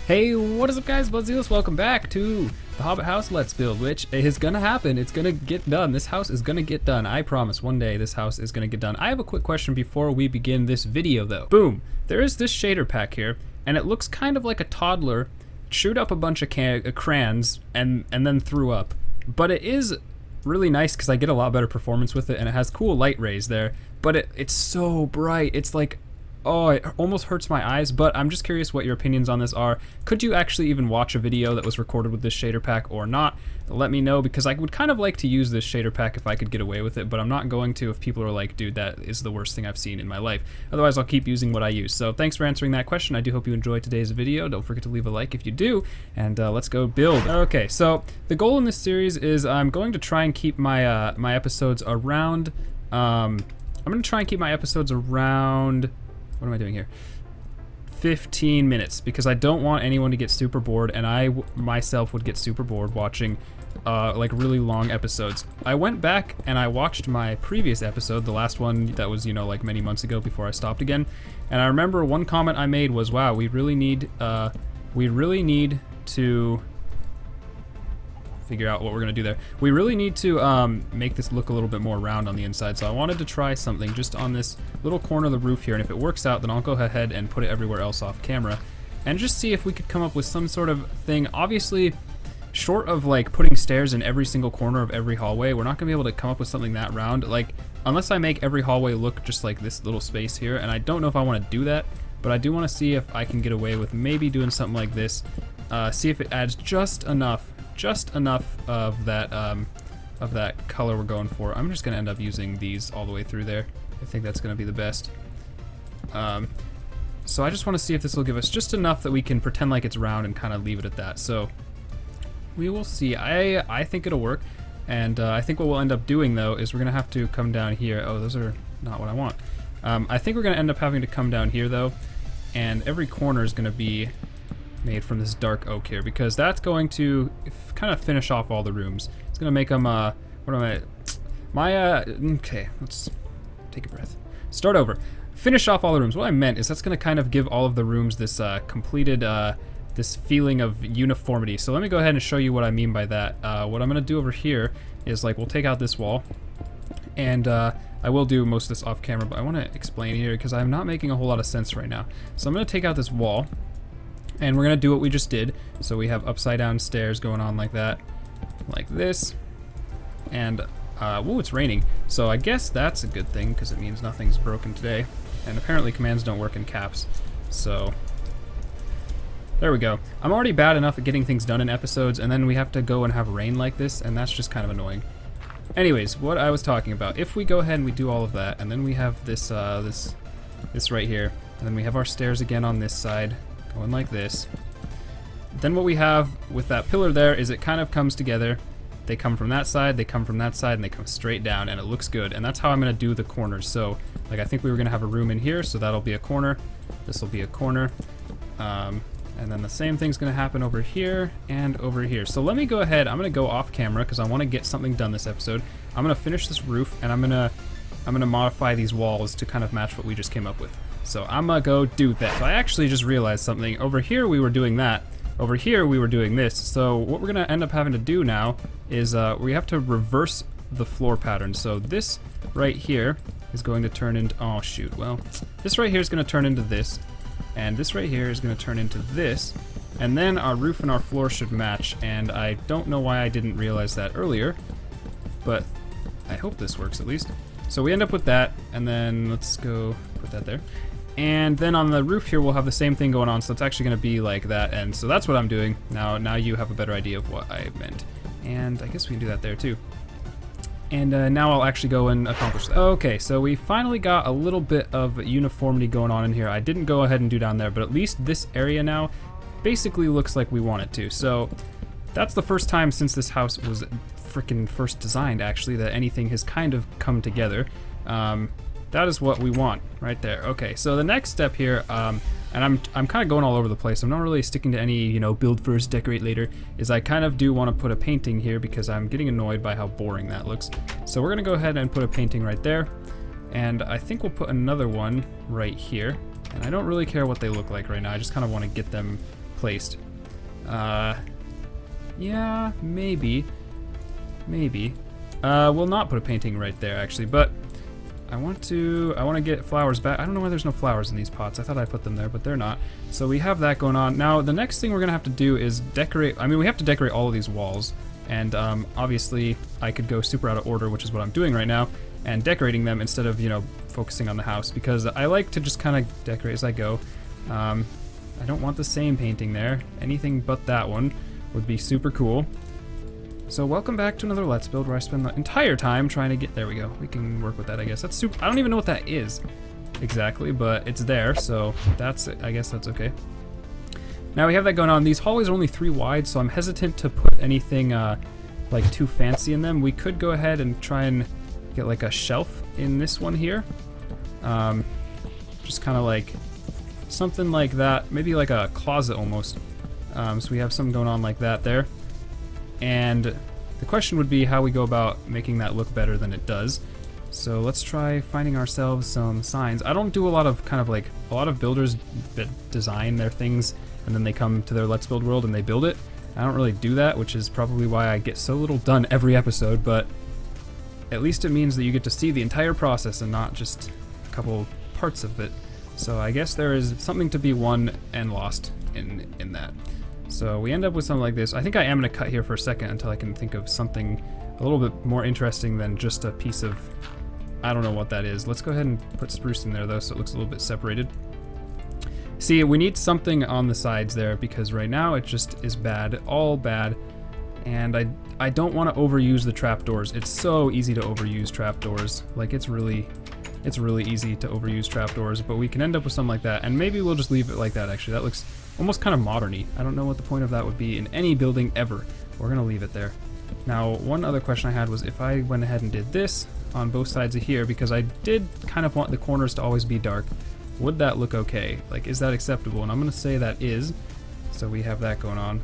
Hey, what is up guys, BloodZelos, welcome back to the Hobbit House Let's Build, which is gonna happen. It's gonna get done. This house is gonna get done. I promise one day this house is gonna get done. I have a quick question before we begin this video though. Boom, there is this shader pack here, and it looks kind of like a toddler chewed up a bunch of crayons and then threw up. But it is really nice because I get a lot better performance with it, and it has cool light rays there, but it's so bright. It's like, oh, it almost hurts my eyes. But I'm just curious what your opinions on this are. Could you actually even watch a video that was recorded with this shader pack or not? Let me know, because I would kind of like to use this shader pack if I could get away with it, but I'm not going to if people are like, dude, that is the worst thing I've seen in my life. Otherwise, I'll keep using what I use. So thanks for answering that question. I do hope you enjoyed today's video. Don't forget to leave a like if you do, and let's go build. Okay, so the goal in this series is I'm going to try and keep my my episodes around. I'm going to try and keep my episodes around. What am I doing here? 15 minutes, because I don't want anyone to get super bored, and I myself would get super bored watching like really long episodes. I went back and I watched my previous episode, the last one that was, you know, like many months ago before I stopped again, and I remember one comment I made was, wow, we really need to figure out what we're gonna do there. We really need to make this look a little bit more round on the inside, so I wanted to try something just on this little corner of the roof here, and if it works out, then I'll go ahead and put it everywhere else off camera and just see if we could come up with some sort of thing. Obviously, short of like putting stairs in every single corner of every hallway, we're not gonna be able to come up with something that round, like unless I make every hallway look just like this little space here, and I don't know if I want to do that, but I do want to see if I can get away with maybe doing something like this, see if it adds just enough of that color we're going for. I'm just gonna end up using these all the way through there. I think that's gonna be the best. So I just want to see if this will give us just enough that we can pretend like it's round and kind of leave it at that. So we will see. I think it'll work, and I think what we'll end up doing though is we're gonna have to come down here. Oh, those are not what I want. I think we're gonna end up having to come down here though, and every corner is gonna be made from this dark oak here, because that's going to kind of finish off all the rooms. It's gonna make them okay, let's take a breath, start over. Finish off all the rooms. What I meant is that's gonna kind of give all of the rooms this completed this feeling of uniformity. So let me go ahead and show you what I mean by that. What I'm gonna do over here is, like, we'll take out this wall, and I will do most of this off camera, but I want to explain here because I'm not making a whole lot of sense right now. So I'm gonna take out this wall, and we're gonna do what we just did. So we have upside down stairs going on like that, like this, and whoa, it's raining. So I guess that's a good thing because it means nothing's broken today. And apparently commands don't work in caps. So there we go. I'm already bad enough at getting things done in episodes, and then we have to go and have rain like this, and that's just kind of annoying. Anyways, what I was talking about, if we go ahead and we do all of that, and then we have this this right here, and then we have our stairs again on this side, going like this. Then what we have with that pillar there is it kind of comes together. They come from that side, they come from that side, and they come straight down, and it looks good. And that's how I'm gonna do the corners. So, like, I think we were gonna have a room in here, so that'll be a corner. This will be a corner. And then the same thing's gonna happen over here and over here. So let me go ahead, I'm gonna go off camera because I wanna get something done this episode. I'm gonna finish this roof, and I'm gonna modify these walls to kind of match what we just came up with. So I'm gonna go do that. So I actually just realized something. Over here we were doing that. Over here we were doing this. So what we're gonna end up having to do now is we have to reverse the floor pattern. So this right here is going to turn into, oh shoot, well, this right here is gonna turn into this, and this right here is gonna turn into this, and then our roof and our floor should match. And I don't know why I didn't realize that earlier, but I hope this works at least. So we end up with that, and then let's go put that there. And then on the roof here, we'll have the same thing going on, so it's actually gonna be like that, and so that's what I'm doing. Now you have a better idea of what I meant. And I guess we can do that there too. And now I'll actually go and accomplish that. Okay, so we finally got a little bit of uniformity going on in here. I didn't go ahead and do down there, but at least this area now basically looks like we want it to. So that's the first time since this house was freaking first designed, actually, that anything has kind of come together. That is what we want right there. Okay, so the next step here, and I'm kind of going all over the place. I'm not really sticking to any, you know, build first, decorate later, is I kind of do want to put a painting here because I'm getting annoyed by how boring that looks. So we're gonna go ahead and put a painting right there, and I think we'll put another one right here. And I don't really care what they look like right now. I just kind of want to get them placed. Yeah, maybe. We'll not put a painting right there, actually, but I want to get flowers back. I don't know why there's no flowers in these pots. I thought I put them there, but they're not. So we have that going on. Now, the next thing we're gonna have to do is decorate. I mean, we have to decorate all of these walls, and obviously I could go super out of order, which is what I'm doing right now, and decorating them instead of, you know, focusing on the house, because I like to just kind of decorate as I go. I don't want the same painting there. Anything but that one would be super cool. So welcome back to another Let's Build where I spend the entire time trying to get, there we go, we can work with that, I guess. That's super, I don't even know what that is exactly, but it's there, so that's it. I guess that's okay. Now we have that going on. These hallways are only 3 wide, so I'm hesitant to put anything like too fancy in them. We could go ahead and try and get like a shelf in this one here. Just kind of like something like that, maybe like a closet almost. So we have something going on like that there. And the question would be how we go about making that look better than it does. So let's try finding ourselves some signs. I don't do a lot of a lot of builders that design their things and then they come to their Let's Build world and they build it. I don't really do that, which is probably why I get so little done every episode, but at least it means that you get to see the entire process and not just a couple parts of it. So I guess there is something to be won and lost in that. So we end up with something like this. I think I am going to cut here for a second until I can think of something a little bit more interesting than just a piece of, I don't know what that is. Let's go ahead and put spruce in there though, so it looks a little bit separated. See, we need something on the sides there because right now it just is bad, all bad. And I don't want to overuse the trapdoors. It's so easy to overuse trapdoors. Like it's really easy to overuse trapdoors, but we can end up with something like that. And maybe we'll just leave it like that actually. That looks almost kind of modern-y. I don't know what the point of that would be in any building ever. We're gonna leave it there. Now, one other question I had was if I went ahead and did this on both sides of here, because I did kind of want the corners to always be dark, would that look okay? Like, is that acceptable? And I'm gonna say that is. So we have that going on.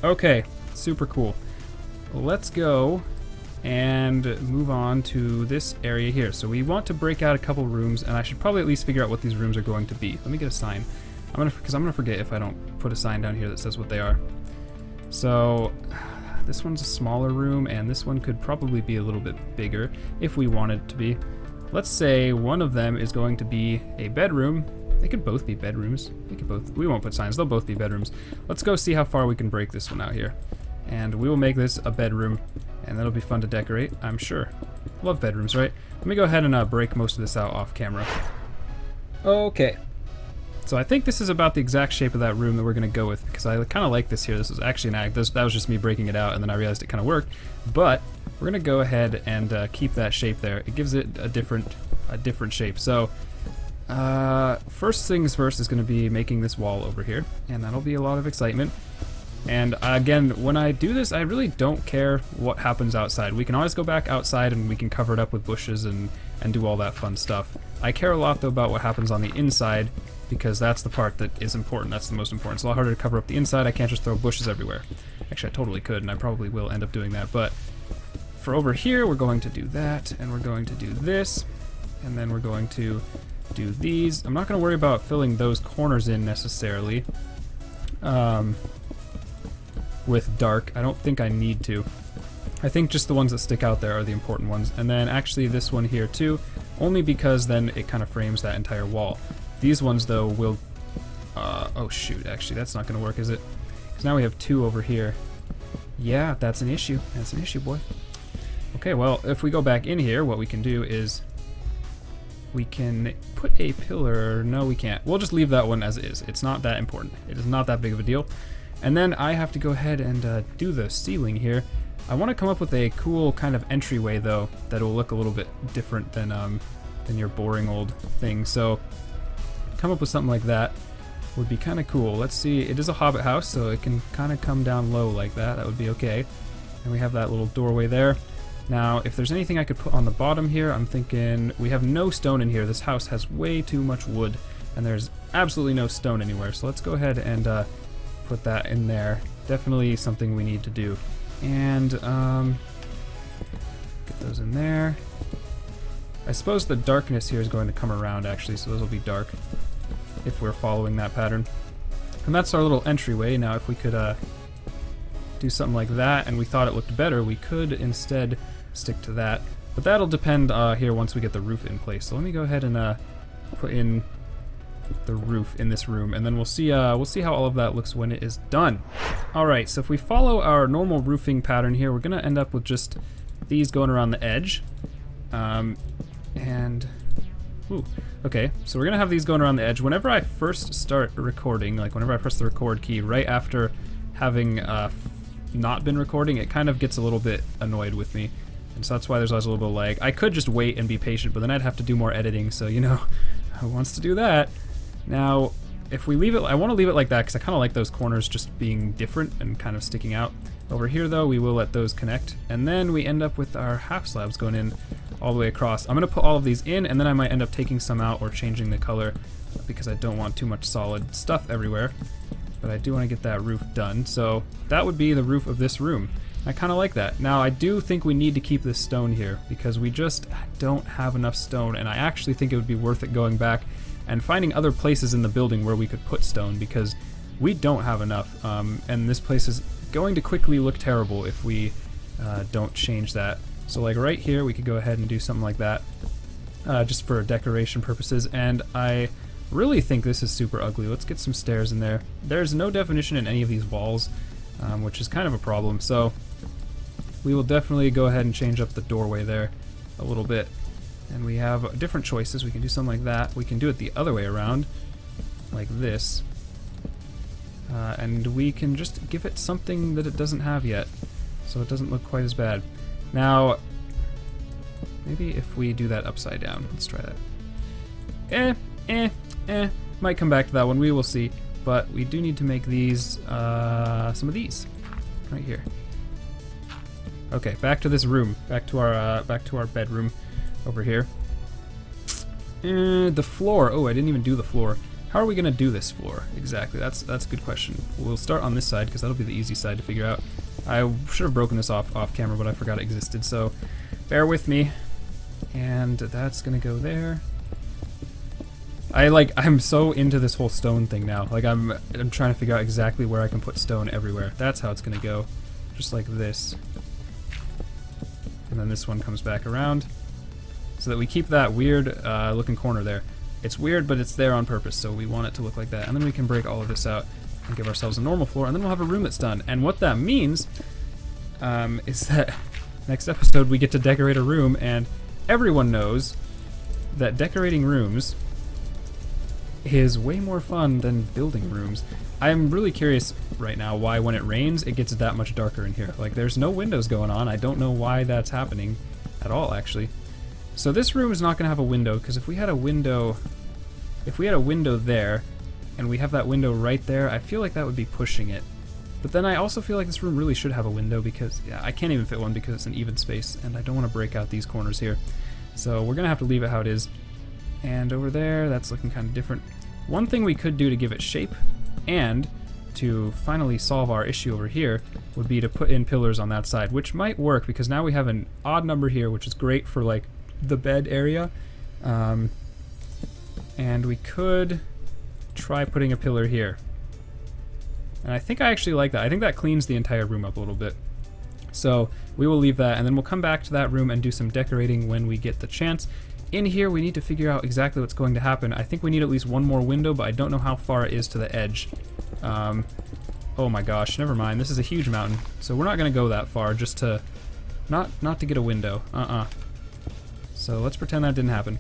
Okay, super cool. Let's go and move on to this area here. So we want to break out a couple rooms, and I should probably at least figure out what these rooms are going to be. Let me get a sign. Because I'm gonna forget if I don't put a sign down here that says what they are. So this one's a smaller room, and this one could probably be a little bit bigger if we wanted it to be. Let's say one of them is going to be a bedroom. They could both be bedrooms. We won't put signs, they'll both be bedrooms. Let's go see how far we can break this one out here. And we will make this a bedroom, and that'll be fun to decorate, I'm sure. Love bedrooms, right? Let me go ahead and break most of this out off camera. Okay. So I think this is about the exact shape of that room that we're going to go with, because I kind of like this here. This is actually an act. That was just me breaking it out, and then I realized it kind of worked. But we're going to go ahead and keep that shape there. It gives it a different shape. So first things first is going to be making this wall over here, and that'll be a lot of excitement. And again, when I do this, I really don't care what happens outside. We can always go back outside and we can cover it up with bushes and do all that fun stuff. I care a lot though about what happens on the inside, because that's the part that is important. That's the most important. It's a lot harder to cover up the inside. I can't just throw bushes everywhere. Actually, I totally could, and I probably will end up doing that. But for over here, we're going to do that, and we're going to do this, and then we're going to do these. I'm not going to worry about filling those corners in necessarily with dark. I don't think I need to. I think just the ones that stick out there are the important ones. And then actually this one here too, only because then it kind of frames that entire wall. These ones though will, oh shoot, actually that's not gonna work, is it? Because now we have 2 over here. Yeah, that's an issue. That's an issue, boy. Okay, well, if we go back in here, what we can do is we can put a pillar. No, we can't. We'll just leave that one as is. It's not that important. It is not that big of a deal. And then I have to go ahead and do the ceiling here. I want to come up with a cool kind of entryway though that will look a little bit different than your boring old thing. So come up with something like that would be kind of cool. Let's see, it is a Hobbit house, so it can kind of come down low like that. That would be okay. And we have that little doorway there. Now, if there's anything I could put on the bottom here, I'm thinking we have no stone in here. This house has way too much wood, and there's absolutely no stone anywhere. So let's go ahead and put that in there. Definitely something we need to do. And get those in there. I suppose the darkness here is going to come around actually, so those will be dark if we're following that pattern. And that's our little entryway. Now if we could do something like that and we thought it looked better, we could instead stick to that. But that'll depend here once we get the roof in place. So let me go ahead and put in the roof in this room, and then we'll see how all of that looks when it is done. Alright, so if we follow our normal roofing pattern here, we're gonna end up with just these going around the edge. Okay, so we're gonna have these going around the edge. Whenever I first start recording, like whenever I press the record key right after having not been recording, it kind of gets a little bit annoyed with me. And so that's why there's always a little bit of lag. I could just wait and be patient, but then I'd have to do more editing, so you know, who wants to do that? Now, if we leave it, I want to leave it like that because I kind of like those corners just being different and kind of sticking out. Over here though, we will let those connect, and then we end up with our half slabs going in all the way across. I'm going to put all of these in, and then I might end up taking some out or changing the color because I don't want too much solid stuff everywhere. But I do want to get that roof done, so that would be the roof of this room. I kind of like that. Now I do think we need to keep this stone here because we just don't have enough stone, and I actually think it would be worth it going back and finding other places in the building where we could put stone because we don't have enough, and this place is going to quickly look terrible if we don't change that. So like right here we could go ahead and do something like that just for decoration purposes, and I really think this is super ugly. Let's get some stairs in there. There's no definition in any of these walls, which is kind of a problem, so we will definitely go ahead and change up the doorway there a little bit. And we have different choices. We can do something like that. We can do it the other way around, like this. And we can just give it something that it doesn't have yet, so it doesn't look quite as bad. Now, maybe if we do that upside down. Let's try that. Might come back to that one. We will see. But we do need to make these, some of these, right here. Okay, back to this room. Back to our bedroom over here. The floor. Oh, I didn't even do the floor. How are we gonna do this floor exactly? That's a good question. We'll start on this side because that'll be the easy side to figure out. I should have broken this off camera, but I forgot it existed, so bear with me. And that's gonna go there. I'm so into this whole stone thing now. Like I'm trying to figure out exactly where I can put stone everywhere. That's how it's gonna go, just like this. And then this one comes back around, so that we keep that weird looking corner there. It's weird, but it's there on purpose, so we want it to look like that. And then we can break all of this out and give ourselves a normal floor, and then we'll have a room that's done. And what that means is that next episode we get to decorate a room, and everyone knows that decorating rooms is way more fun than building rooms. I'm really curious right now why when it rains it gets that much darker in here. Like there's no windows going on. I don't know why that's happening at all actually. So this room is not going to have a window because if we had a window there and we have that window right there, I feel like that would be pushing it. But then I also feel like this room really should have a window because I can't even fit one because it's an even space and I don't want to break out these corners here. So we're going to have to leave it how it is. And over there, that's looking kind of different. One thing we could do to give it shape and to finally solve our issue over here would be to put in pillars on that side, which might work because now we have an odd number here, which is great for like the bed area. And we could try putting a pillar here. And I think I actually like that. I think that cleans the entire room up a little bit. So we will leave that, and then we'll come back to that room and do some decorating when we get the chance. In here, we need to figure out exactly what's going to happen. I think we need at least one more window, but I don't know how far it is to the edge. Oh my gosh, never mind. This is a huge mountain, so we're not going to go that far just to... Not to get a window. So let's pretend that didn't happen.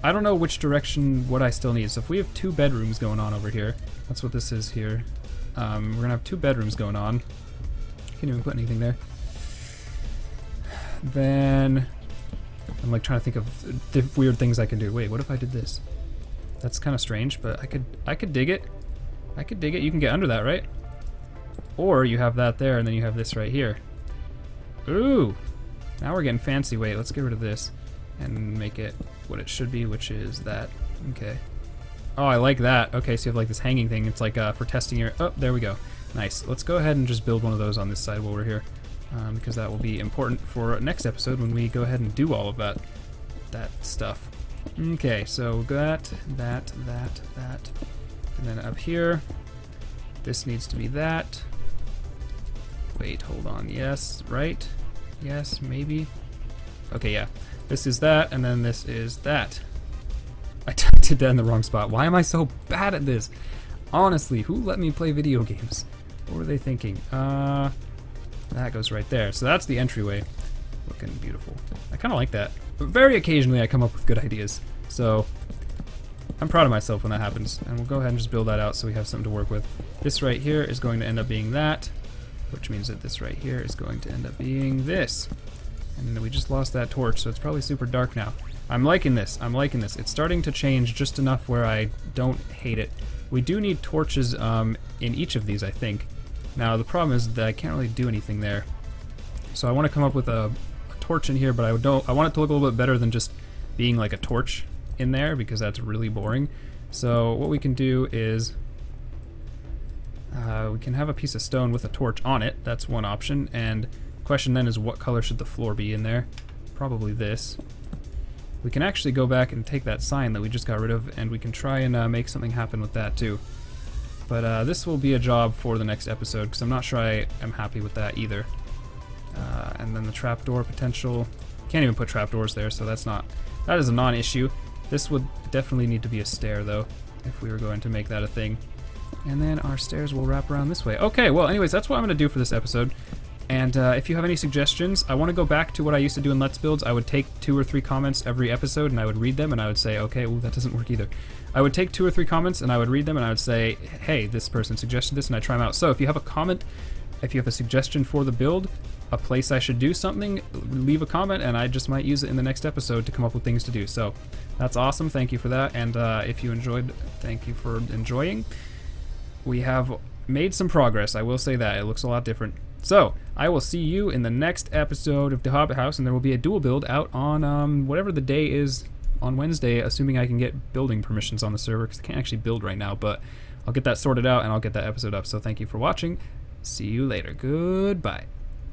I don't know which direction, what I still need. So if we have two bedrooms going on over here, that's what this is here. We're going to have two bedrooms going on. Can't even put anything there. Then... I'm like trying to think of weird things I can do. Wait, what if I did this? That's kind of strange, but I could dig it. I could dig it. You can get under that, right? Or you have that there, and then you have this right here. Ooh! Now we're getting fancy. Wait, let's get rid of this and make it what it should be, which is that. Okay. Oh, I like that. Okay, so you have like this hanging thing. It's like for testing your... Oh, there we go. Nice. Let's go ahead and just build one of those on this side while we're here. Because that will be important for next episode when we go ahead and do all of that stuff. Okay, so that, and then up here, This needs to be that. Wait, hold on. Yes, right? Yes, maybe. Okay, yeah. This is that, and then this is that. I did that in the wrong spot. Why am I so bad at this? Honestly, who let me play video games? What were they thinking? That goes right there. So that's the entryway. Looking beautiful. I kind of like that. But very occasionally I come up with good ideas. So I'm proud of myself when that happens. And we'll go ahead and just build that out so we have something to work with. This right here is going to end up being that, which means that this right here is going to end up being this. And we just lost that torch, so it's probably super dark now. I'm liking this. I'm liking this. It's starting to change just enough where I don't hate it. We do need torches in each of these, I think. Now, the problem is that I can't really do anything there. So I want to come up with a torch in here, but I want it to look a little bit better than just being like a torch in there, because that's really boring. So what we can do is we can have a piece of stone with a torch on it. That's one option. And the question then is, what color should the floor be in there? Probably this. We can actually go back and take that sign that we just got rid of, and we can try and make something happen with that too. But this will be a job for the next episode, because I'm not sure I am happy with that either. And then the trapdoor potential. Can't even put trapdoors there, so that is a non-issue. This would definitely need to be a stair though, if we were going to make that a thing. And then our stairs will wrap around this way. Okay, well anyways, that's what I'm going to do for this episode. And if you have any suggestions, I want to go back to what I used to do in Let's Builds. I would take 2 or 3 comments every episode and I would read them and I would say, okay, well that doesn't work either. I would take 2 or 3 comments and I would read them and I would say, hey, this person suggested this, and I try them out. So if you have a comment, if you have a suggestion for the build, a place I should do something, leave a comment and I just might use it in the next episode to come up with things to do. So that's awesome. Thank you for that. And if you enjoyed, thank you for enjoying. We have made some progress. I will say that. It looks a lot different. So I will see you in the next episode of the Hobbit House, and there will be a dual build out on whatever the day is on Wednesday, assuming I can get building permissions on the server, because I can't actually build right now, but I'll get that sorted out and I'll get that episode up. So thank you for watching. See you later. Goodbye.